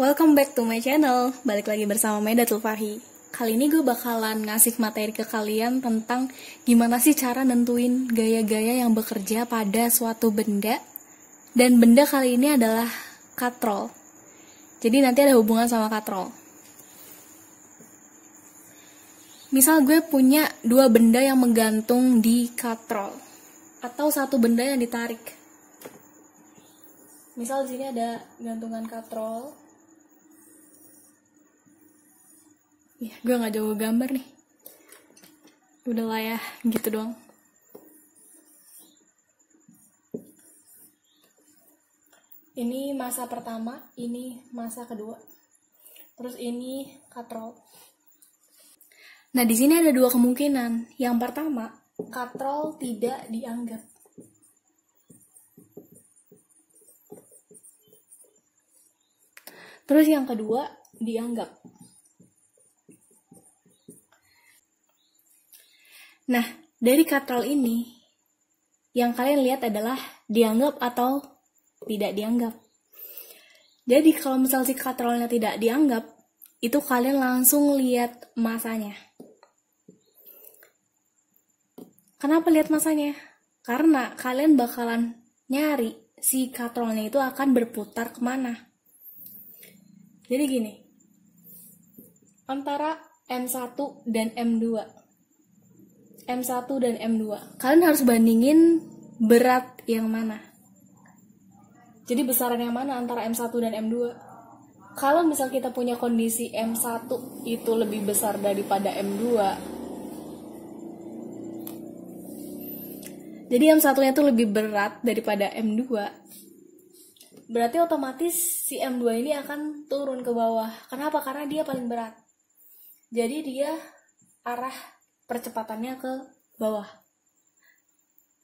Welcome back to my channel. Balik lagi bersama Maidatul Farhi. Kali ini gue bakalan ngasih materi ke kalian tentang gimana sih cara nentuin gaya-gaya yang bekerja pada suatu benda. Dan benda kali ini adalah katrol. Jadi nanti ada hubungan sama katrol. Misal gue punya dua benda yang menggantung di katrol, atau satu benda yang ditarik. Misal di sini ada gantungan katrol. Ya, gue gak jauh gambar nih. Udahlah ya, gitu doang. Ini masa pertama, ini masa kedua. Terus ini katrol. Nah, di sini ada dua kemungkinan. Yang pertama, katrol tidak dianggap. Terus yang kedua, dianggap. Nah, dari katrol ini, yang kalian lihat adalah dianggap atau tidak dianggap. Jadi kalau misal si katrolnya tidak dianggap, itu kalian langsung lihat masanya. Kenapa lihat masanya? Karena kalian bakalan nyari si katrolnya itu akan berputar kemana. Jadi gini, antara M1 dan M2, M1 dan M2, kalian harus bandingin berat yang mana. Jadi besaran yang mana antara M1 dan M2. Kalau misal kita punya kondisi M1 itu lebih besar daripada M2, jadi M1-nya itu lebih berat daripada M2, berarti otomatis si M2 ini akan turun ke bawah. Kenapa? Karena dia paling berat. Jadi dia arah percepatannya ke bawah.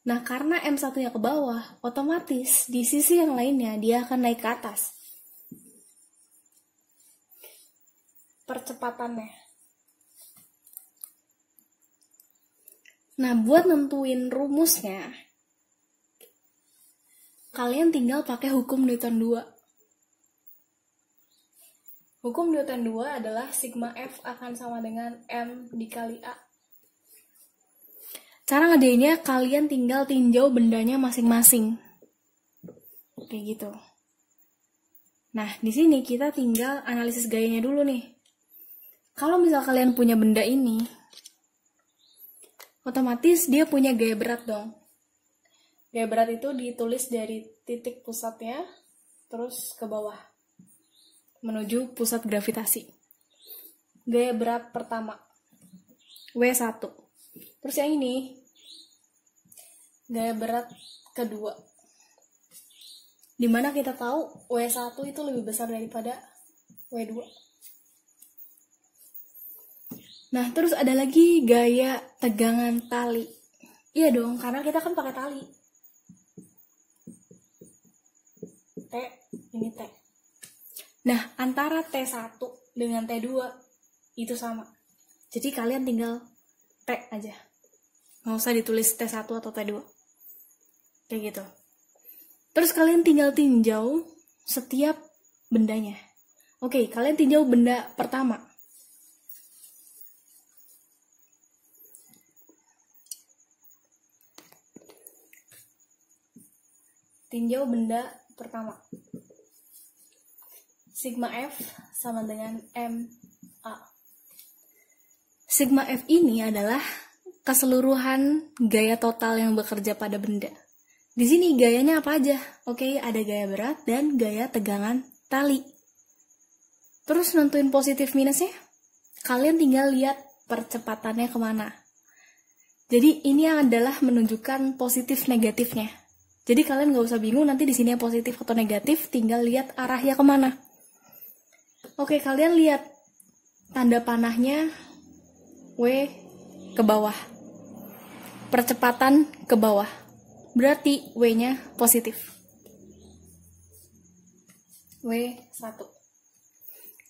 Nah, karena M1-nya ke bawah, otomatis di sisi yang lainnya dia akan naik ke atas. Percepatannya. Nah, buat nentuin rumusnya, kalian tinggal pakai hukum Newton 2. Hukum Newton 2 adalah sigma F akan sama dengan M dikali A. Cara ngadainnya, kalian tinggal tinjau bendanya masing-masing. Kayak gitu. Nah, di sini kita tinggal analisis gayanya dulu nih. Kalau misal kalian punya benda ini, otomatis dia punya gaya berat dong. Gaya berat itu ditulis dari titik pusatnya, terus ke bawah, menuju pusat gravitasi. Gaya berat pertama, W1. Terus yang ini, gaya berat kedua. Dimana kita tahu W1 itu lebih besar daripada W2. Nah, terus ada lagi gaya tegangan tali. Iya dong, karena kita kan pakai tali. T, ini T. Nah, antara T1 dengan T2 itu sama. Jadi kalian tinggal T aja. Nggak usah ditulis T1 atau T2. Kayak gitu. Terus kalian tinggal tinjau setiap bendanya. Oke, kalian tinjau benda pertama. Tinjau benda pertama. Sigma F sama dengan MA. Sigma F ini adalah keseluruhan gaya total yang bekerja pada benda. Di sini gayanya apa aja? Oke, ada gaya berat dan gaya tegangan tali. Terus nentuin positif minusnya, kalian tinggal lihat percepatannya kemana. Jadi ini adalah menunjukkan positif negatifnya. Jadi kalian gak usah bingung nanti di sini yang positif atau negatif, tinggal lihat arahnya kemana. Oke, kalian lihat tanda panahnya W ke bawah. Percepatan ke bawah. Berarti W-nya positif. W1.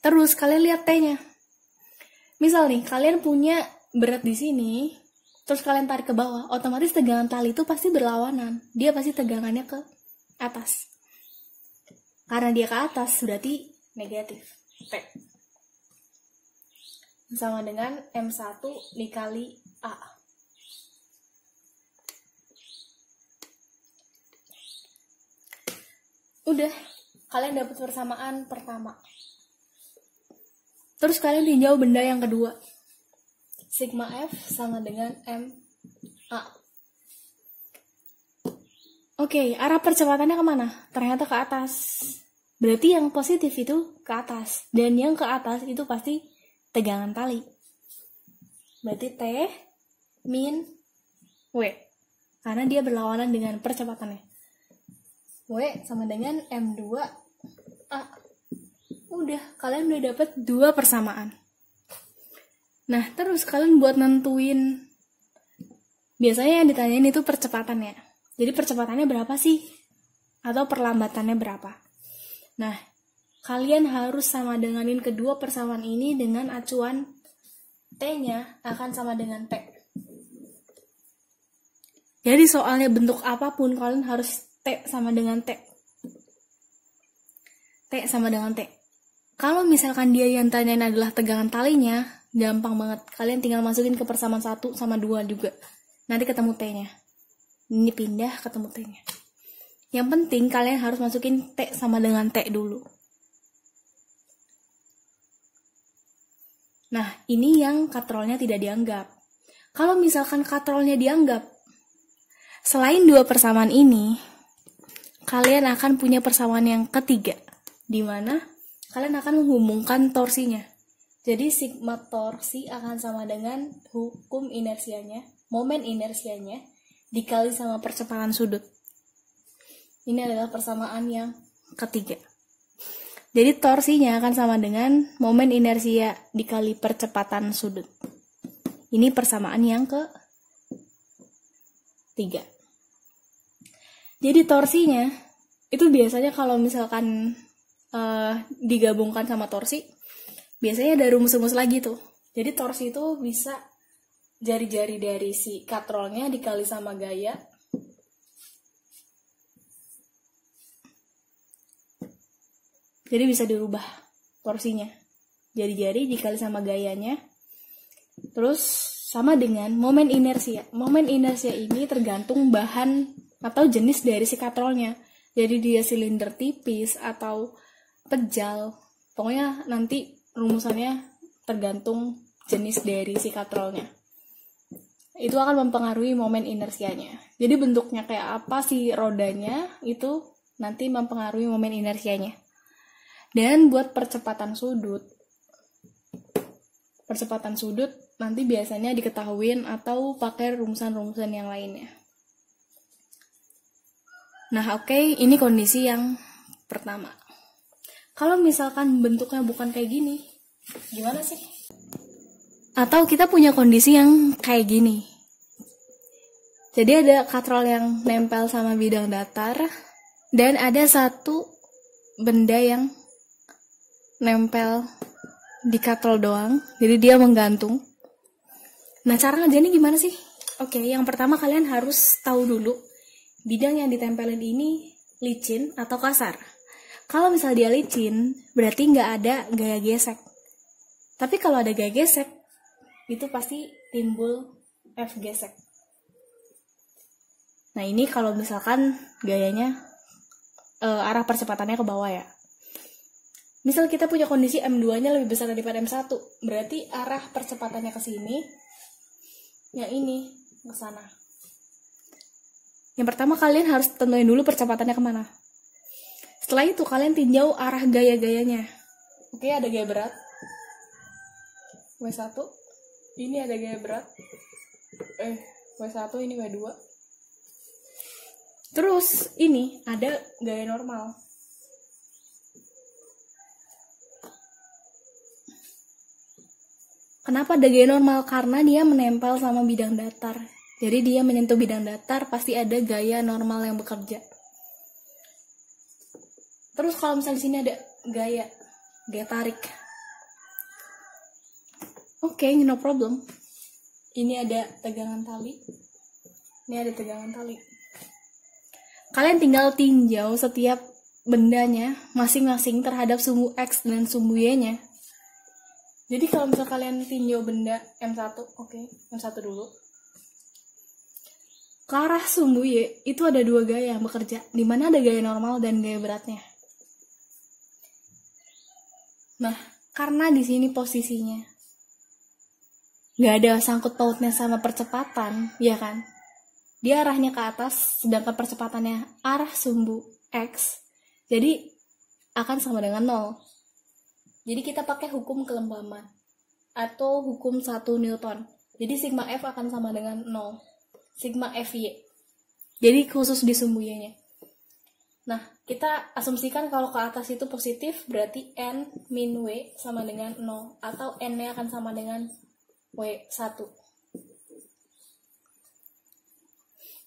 Terus kalian lihat T-nya. Misal nih, kalian punya berat di sini, terus kalian tarik ke bawah, otomatis tegangan tali itu pasti berlawanan. Dia pasti tegangannya ke atas. Karena dia ke atas, berarti negatif T. Sama dengan M1 dikali A. Udah, kalian dapat persamaan pertama. Terus kalian tinjau benda yang kedua. Sigma F sama dengan MA. Oke, arah percepatannya kemana? Ternyata ke atas. Berarti yang positif itu ke atas. Dan yang ke atas itu pasti tegangan tali. Berarti T min W. Karena dia berlawanan dengan percepatannya. W sama dengan M2A. Udah, kalian udah dapet 2 persamaan. Nah, terus kalian buat nentuin, biasanya yang ditanyain itu percepatannya. Jadi percepatannya berapa sih? Atau perlambatannya berapa? Nah, kalian harus sama denganin kedua persamaan ini dengan acuan T-nya akan sama dengan T. Jadi soalnya bentuk apapun, kalian harus T sama dengan T. T sama dengan T. Kalau misalkan dia yang tanyain adalah tegangan talinya, gampang banget. Kalian tinggal masukin ke persamaan 1 sama 2 juga. Nanti ketemu T-nya. Ini pindah, ketemu T-nya. Yang penting kalian harus masukin T sama dengan T dulu. Nah, ini yang katrolnya tidak dianggap. Kalau misalkan katrolnya dianggap, selain 2 persamaan ini, kalian akan punya persamaan yang ketiga, di mana kalian akan menghubungkan torsinya. Jadi sigma torsi akan sama dengan hukum inersianya, momen inersianya, dikali sama percepatan sudut. Ini adalah persamaan yang ketiga. Jadi torsinya akan sama dengan momen inersia dikali percepatan sudut. Ini persamaan yang ketiga. Jadi torsinya itu biasanya kalau misalkan digabungkan sama torsi, biasanya ada rumus-rumus lagi tuh. Jadi torsi itu bisa jari-jari dari si katrolnya dikali sama gaya. Jadi bisa dirubah torsinya. Jari-jari dikali sama gayanya. Terus sama dengan momen inersia. Momen inersia ini tergantung bahan atau jenis dari si katrolnya. Jadi dia silinder tipis atau pejal. Pokoknya nanti rumusannya tergantung jenis dari si katrolnya. Itu akan mempengaruhi momen inersianya. Jadi bentuknya kayak apa si rodanya itu nanti mempengaruhi momen inersianya. Dan buat percepatan sudut nanti biasanya diketahuin atau pakai rumusan-rumusan yang lainnya. Nah, oke, ini kondisi yang pertama. Kalau misalkan bentuknya bukan kayak gini, gimana sih? Atau kita punya kondisi yang kayak gini. Jadi ada katrol yang nempel sama bidang datar, dan ada satu benda yang nempel di katrol doang, jadi dia menggantung. Nah, cara ngerjainnya gimana sih? Oke, yang pertama kalian harus tahu dulu bidang yang ditempelin ini licin atau kasar. Kalau misal dia licin, berarti nggak ada gaya gesek. Tapi kalau ada gaya gesek, itu pasti timbul F gesek. Nah, ini kalau misalkan gayanya arah percepatannya ke bawah ya. Misal kita punya kondisi M2-nya lebih besar daripada M1, berarti arah percepatannya ke sini, yang ini ke sana. Yang pertama kalian harus tentuin dulu percepatannya kemana. Setelah itu kalian tinjau arah gaya-gayanya. Oke, ada gaya berat W1, ini ada gaya berat W1, ini W2. Terus ini ada gaya normal. Kenapa ada gaya normal? Karena dia menempel sama bidang datar. Jadi dia menyentuh bidang datar, pasti ada gaya normal yang bekerja. Terus kalau misalnya di sini ada gaya tarik. Oke, no problem. Ini ada tegangan tali. Ini ada tegangan tali. Kalian tinggal tinjau setiap bendanya masing-masing terhadap sumbu X dan sumbu Y-nya. Jadi kalau misal kalian tinjau benda M1, M1 dulu. Ke arah sumbu Y itu ada dua gaya yang bekerja, di mana ada gaya normal dan gaya beratnya. Nah, karena di sini posisinya nggak ada sangkut pautnya sama percepatan, ya kan? Dia arahnya ke atas, sedangkan percepatannya arah sumbu X, jadi akan sama dengan 0. Jadi kita pakai hukum kelembaman atau hukum 1 Newton. Jadi sigma F akan sama dengan 0. Sigma Fy. Jadi khusus di sumbu Y-nya. Nah, kita asumsikan kalau ke atas itu positif, berarti N min W sama dengan 0. Atau N-nya akan sama dengan W1.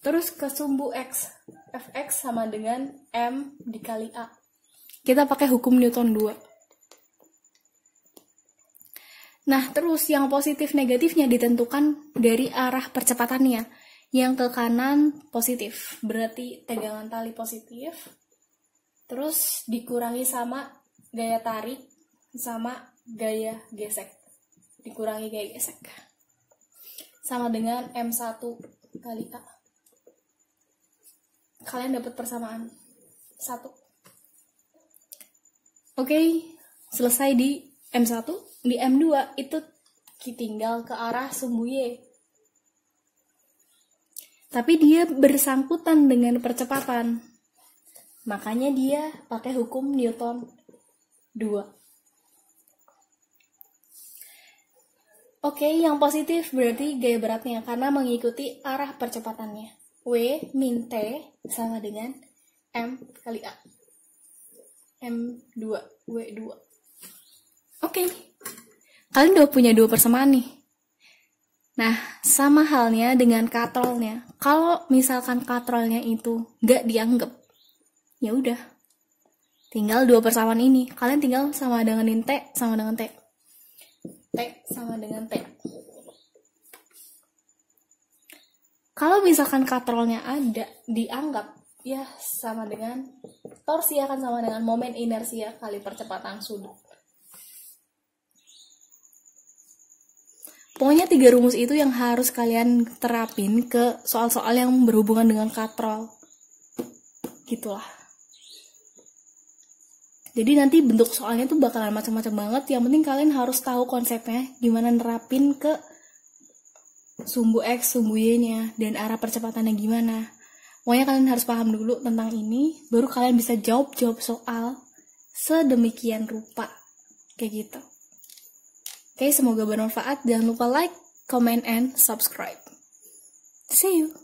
Terus ke sumbu X. Fx sama dengan M dikali A. Kita pakai hukum Newton 2. Nah, terus yang positif negatifnya ditentukan dari arah percepatannya. Yang ke kanan positif, berarti tegangan tali positif. Terus dikurangi sama gaya tarik sama gaya gesek. Dikurangi gaya gesek. Sama dengan M1 kali A. Kalian dapat persamaan 1. Oke, selesai di M1. Di M2 itu tinggal ke arah sumbu Y. Tapi dia bersangkutan dengan percepatan. Makanya dia pakai hukum Newton 2. Oke, yang positif berarti gaya beratnya karena mengikuti arah percepatannya. W min T sama dengan M kali A. M2, W2. Oke. Kalian udah punya 2 persamaan nih. Nah, sama halnya dengan katrolnya. Kalau misalkan katrolnya itu nggak dianggap, ya udah. Tinggal 2 persamaan ini. Kalian tinggal sama dengenin T sama dengan T. T sama dengan T. Kalau misalkan katrolnya ada, dianggap, ya sama dengan torsi akan sama dengan momen inersia kali percepatan sudut. Pokoknya 3 rumus itu yang harus kalian terapin ke soal-soal yang berhubungan dengan katrol. Gitulah. Jadi nanti bentuk soalnya tuh bakalan macam-macam banget. Yang penting kalian harus tahu konsepnya, gimana nerapin ke sumbu X, sumbu Y-nya, dan arah percepatannya gimana. Pokoknya kalian harus paham dulu tentang ini, baru kalian bisa jawab soal sedemikian rupa. Kayak gitu. Oke, semoga bermanfaat. Jangan lupa like, comment, and subscribe. See you!